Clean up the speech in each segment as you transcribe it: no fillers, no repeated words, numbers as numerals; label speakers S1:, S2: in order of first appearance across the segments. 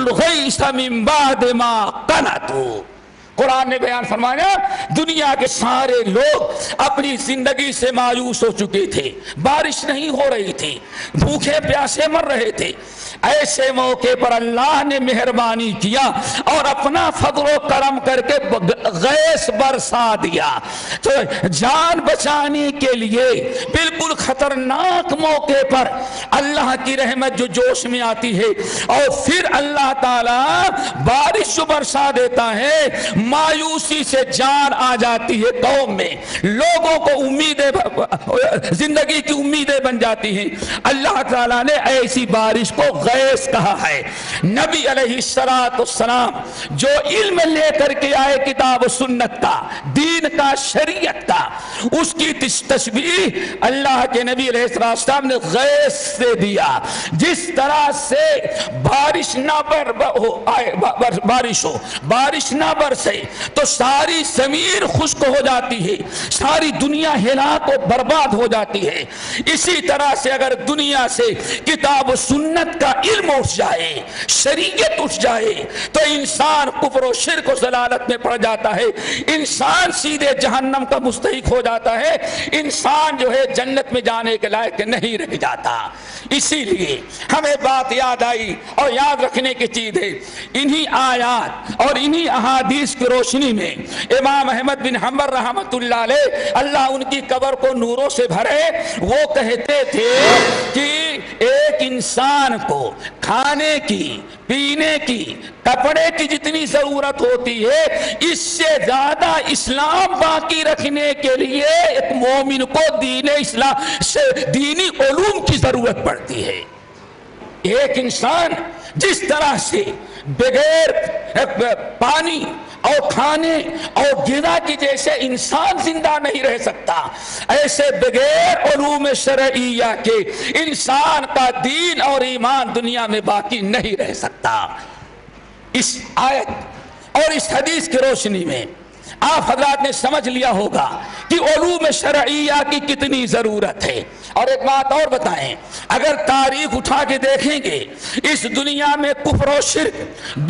S1: الغیث من بعد ما قنطوا۔ قرآن نے بیان فرمایا دنیا کے سارے لوگ اپنی زندگی سے مایوس ہو چکے تھے، بارش نہیں ہو رہی تھی، بھوکے پیاسے مر رہے تھے، ایسے موقع پر اللہ نے مہربانی کیا اور اپنا فضل و کرم کر کے غیث برسا دیا۔ تو جان بچانے کے لیے بالکل خطرناک موقع پر اللہ کی رحمت جو جوش میں آتی ہے اور پھر اللہ تعالی بارش برسا دیتا ہے، مایوسی سے جان آ جاتی ہے قوم میں، لوگوں کو امیدیں زندگی کی امیدیں بن جاتی ہیں۔ اللہ تعالیٰ نے ایسی بارش کو غیث کہا ہے۔ نبی علیہ السلام جو علم لے کر کے آئے کتاب و سنت کا، دین کا، شریعت کا، اس کی تشبیہ اللہ کے نبی علیہ السلام نے غیث سے دیا۔ جس طرح سے بارش نہ بارش نہ برسے تو ساری زمین خشک ہو جاتی ہے، ساری دنیا ہلاک و برباد ہو جاتی ہے۔ اسی طرح سے اگر دنیا سے کتاب و سنت کا علم اٹھ جائے، شریعت اٹھ جائے، تو انسان کفر و شرک و ضلالت میں پڑ جاتا ہے، انسان سیدھے جہنم کا مستحق ہو جاتا ہے، انسان جو ہے جنت میں جانے کے لائق نہیں رہ جاتا۔ اسی لیے ہمیں بات یاد آئی اور یاد رکھنے کی چیز ہے، انہی آیات اور انہی احادیث کی روشنی میں امام احمد بن حنبل رحمت اللہ علیہ، اللہ ان کی قبر کو نوروں سے بھرے، وہ کہتے تھے کہ ایک انسان کو کھانے کی، پینے کی، کپڑے کی جتنی ضرورت ہوتی ہے، اس سے زیادہ اسلام باقی رکھنے کے لیے ایک مومن کو دین اسلام سے دینی علوم کی ضرورت پڑتی ہے۔ ایک انسان جس طرح سے بغیر پانی اور کھانے اور غذا کی جیسے انسان زندہ نہیں رہ سکتا، ایسے بغیر علوم شرعیہ کے انسان کا دین اور ایمان دنیا میں باقی نہیں رہ سکتا۔ اس آیت اور اس حدیث کی روشنی میں آپ حضرات نے سمجھ لیا ہوگا کہ علوم شرعیہ کی کتنی ضرورت ہے۔ اور ایک بات اور بتائیں، اگر تاریخ اٹھا کے دیکھیں گے، اس دنیا میں کفر و شرک،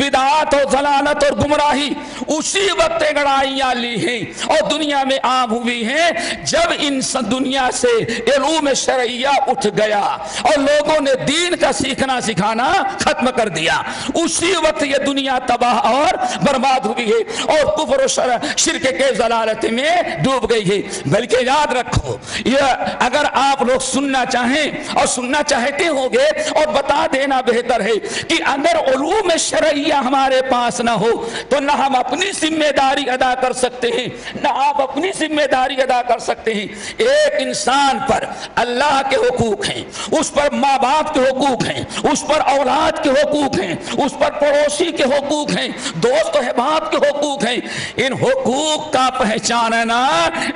S1: بدعات اور ضلالت اور گمراہی اسی وقت گڑائیاں لی ہیں اور دنیا میں عام ہوئی ہیں جب ان دنیا سے علوم شرعیہ اٹھ گیا اور لوگوں نے دین کا سیکھنا سکھانا ختم کر دیا، اسی وقت یہ دنیا تباہ اور برباد ہوئی ہے اور کفر و شرک کے ضلالت میں ڈوب گئی ہے۔ بلکہ یاد رکھو، یہ اگر آپ لوگ سننا چاہیں اور سننا چاہتے ہوں گے، اور بتا دینا بہتر ہے کہ اگر علوم شرعیہ ہمارے پاس نہ ہو تو نہ ہم اپنی ذمہ داری ادا کر سکتے ہیں، نہ آپ اپنی ذمہ داری ادا کر سکتے ہیں۔ ایک انسان پر اللہ کے حقوق ہیں، اس پر ماں باپ کے حقوق ہیں، اس پر اولاد کے حقوق ہیں، اس پر پڑوسی کے حقوق ہیں، دوست و احباب کے حقوق ہیں۔ ان حقوق کا پہچاننا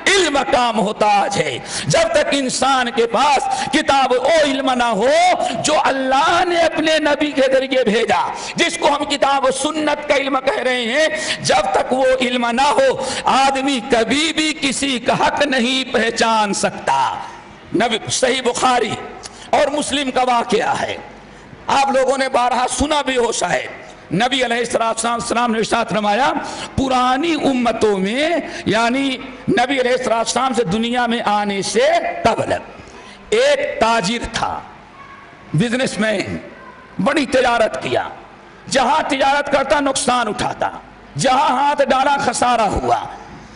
S1: علم کا محتاج ہے۔ جب تک انسان کے پاس کتاب او علم نہ ہو جو اللہ نے اپنے نبی کے ذریعے بھیجا، جس کو ہم کتاب و سنت کا علم کہہ رہے ہیں، جب تک وہ علم نہ ہو آدمی کبھی بھی کسی کا حق نہیں پہچان سکتا۔ نبی صحیح بخاری اور مسلم کا واقعہ ہے، آپ لوگوں نے بارہا سنا بھی ہو شاید۔ نبی علیہ السلام نے ارشاد فرمایا، پرانی امتوں میں یعنی نبی علیہ السلام سے دنیا میں آنے سے قبل ایک تاجر تھا، بزنس مین، بڑی تجارت کیا، جہاں تجارت کرتا نقصان اٹھاتا، جہاں ہاتھ ڈالا خسارہ ہوا۔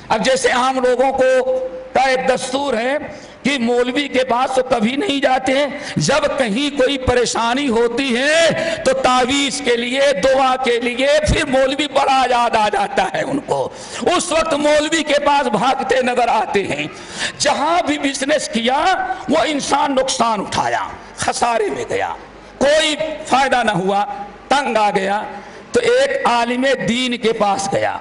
S1: اب جیسے عام لوگوں کو کا ایک دستور ہے کہ مولوی کے پاس تو کبھی نہیں جاتے ہیں، جب کہیں کوئی پریشانی ہوتی ہے تو تعویذ کے لیے، دعا کے لیے پھر مولوی بڑا یاد آ جاتا ہے ان کو، اس وقت مولوی کے پاس بھاگتے نظر آتے ہیں۔ جہاں بھی بزنس کیا وہ انسان نقصان اٹھایا، خسارے میں گیا، کوئی فائدہ نہ ہوا، تنگ آ گیا تو ایک عالم دین کے پاس گیا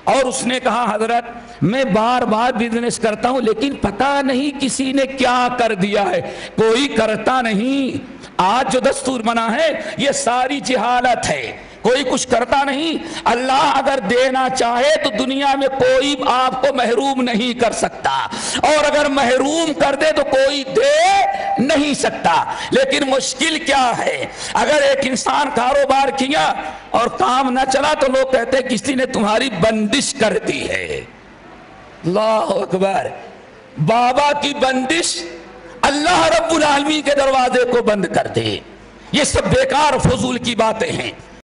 S1: اور اس نے کہا، حضرت میں بار بار بزنس کرتا ہوں لیکن پتہ نہیں کسی نے کیا کر دیا ہے، کوئی کرتا نہیں، آج جو دستور بنا ہے یہ ساری جہالت ہے، کوئی کچھ کرتا نہیں۔ اللہ اگر دینا چاہے تو دنیا میں کوئی آپ کو محروم نہیں کر سکتا، اور اگر محروم کر دے تو کوئی دے نہیں سکتا۔ لیکن مشکل کیا ہے، اگر ایک انسان کاروبار کیا اور کام نہ چلا تو لوگ کہتے ہیں کسی نے تمہاری بندش کر دی ہے۔ اللہ اکبر، بابا کی بندش اللہ رب العالمین کے دروازے کو بند کر دے، یہ سب بیکار فضول کی باتیں ہیں۔